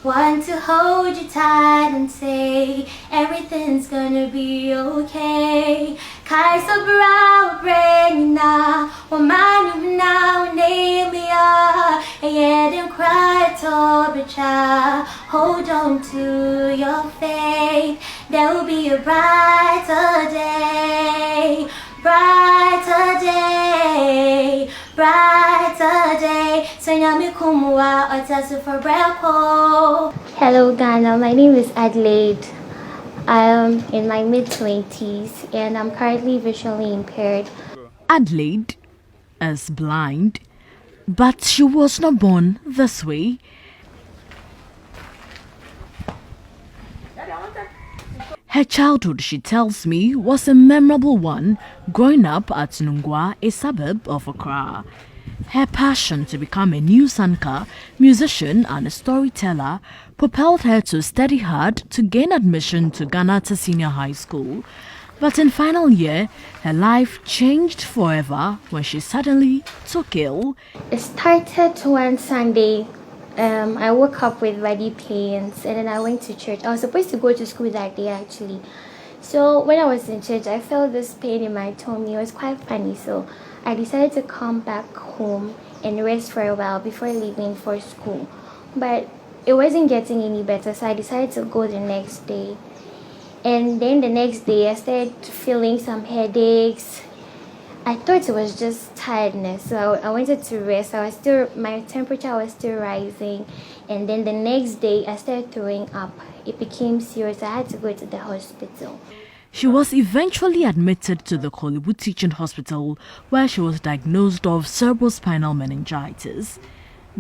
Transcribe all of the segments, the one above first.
Want to hold you tight and say everything's gonna be okay. Kai sabra brain na woman now name ya and cry to child. Hold on to your faith. There will be a brighter day. Brighter day, brighter day. Hello Ghana, my name is Adelaide. I am in my mid-20s and I'm currently visually impaired. Adelaide is blind, but she was not born this way. Her childhood, she tells me, was a memorable one, growing up at Nungwa, a suburb of Accra. Her passion to become a news anchor, musician and a storyteller propelled her to study hard to gain admission to Ghana Senior High School. But in final year, her life changed forever when she suddenly took ill. It started one Sunday. I woke up with body pains and then I went to church. I was supposed to go to school that day actually. So when I was in church, I felt this pain in my tummy. It was quite funny. So I decided to come back home and rest for a while before leaving for school. But it wasn't getting any better, so I decided to go the next day. And then the next day, I started feeling some headaches. I thought it was just tiredness, so I wanted to rest. My temperature was still rising, and then the next day I started throwing up. It became serious. I had to go to the hospital. She was eventually admitted to the Hollywood Teaching Hospital, where she was diagnosed of cerebrospinal meningitis.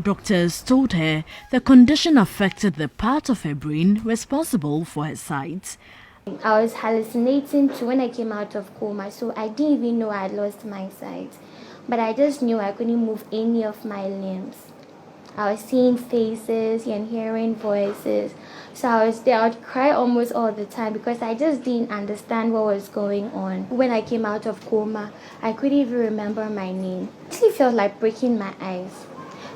Doctors told her the condition affected the part of her brain responsible for her sight. I was hallucinating too when I came out of coma, so I didn't even know I had lost my sight. But I just knew I couldn't move any of my limbs. I was seeing faces and hearing voices. So I was there. I would cry almost all the time because I just didn't understand what was going on. When I came out of coma, I couldn't even remember my name. It actually felt like breaking my eyes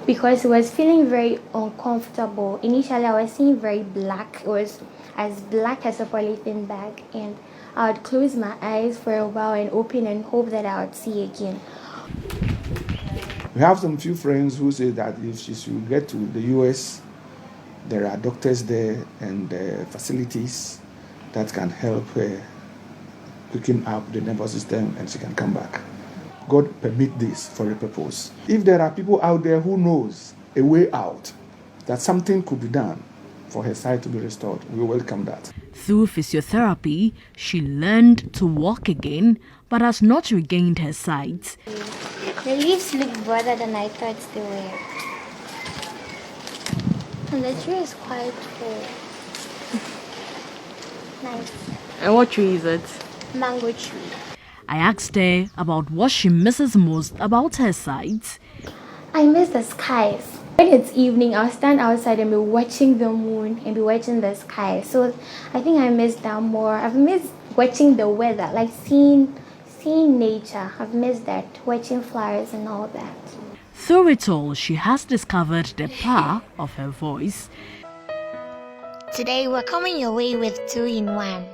because it was feeling very uncomfortable. Initially, I was seeing very black. It was as black as a polythene bag, and I would close my eyes for a while and open and hope that I would see again. We have some few friends who say that if she should get to the US, there are doctors there and facilities that can help her quicken up the nervous system and she can come back. God permit this for a purpose. If there are people out there who knows a way out, that something could be done for her sight to be restored, we welcome that. Through physiotherapy, she learned to walk again, but has not regained her sight. The leaves look broader than I thought they were. And the tree is quite full. Nice. And what tree is it? Mango tree. I asked her about what she misses most about her sight. I miss the skies. When it's evening, I'll stand outside and be watching the moon and be watching the sky. So I think I miss that more. I've missed watching the weather, like seeing nature. I've missed that, watching flowers and all that. Through it all, she has discovered the power of her voice. Today we're coming your way with 2-in-1.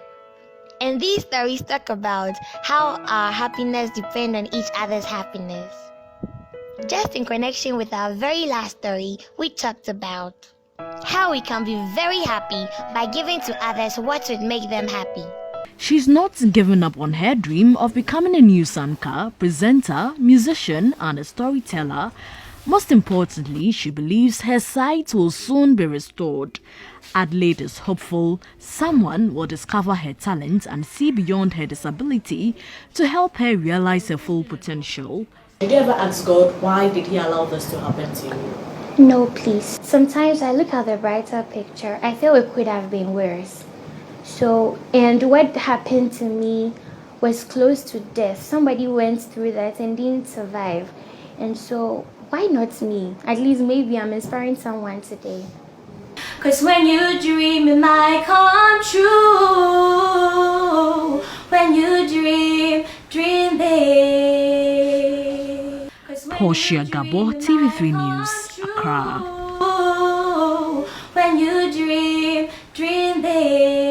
And these stories talk about how our happiness depends on each other's happiness. Just in connection with our very last story, we talked about how we can be very happy by giving to others what would make them happy. She's not given up on her dream of becoming a news anchor, presenter, musician, and a storyteller. Most importantly, she believes her sight will soon be restored. Adelaide is hopeful someone will discover her talent and see beyond her disability to help her realize her full potential. Did you ever ask God why did He allow this to happen to you? No, please. Sometimes I look at the brighter picture. I feel it could have been worse. And what happened to me was close to death. Somebody went through that and didn't survive. And so, why not me? At least maybe I'm inspiring someone today. 'Cause when you dream, it might come true. When you dream big. Portia Gabor, TV3 News, Accra. When you dream, dream big.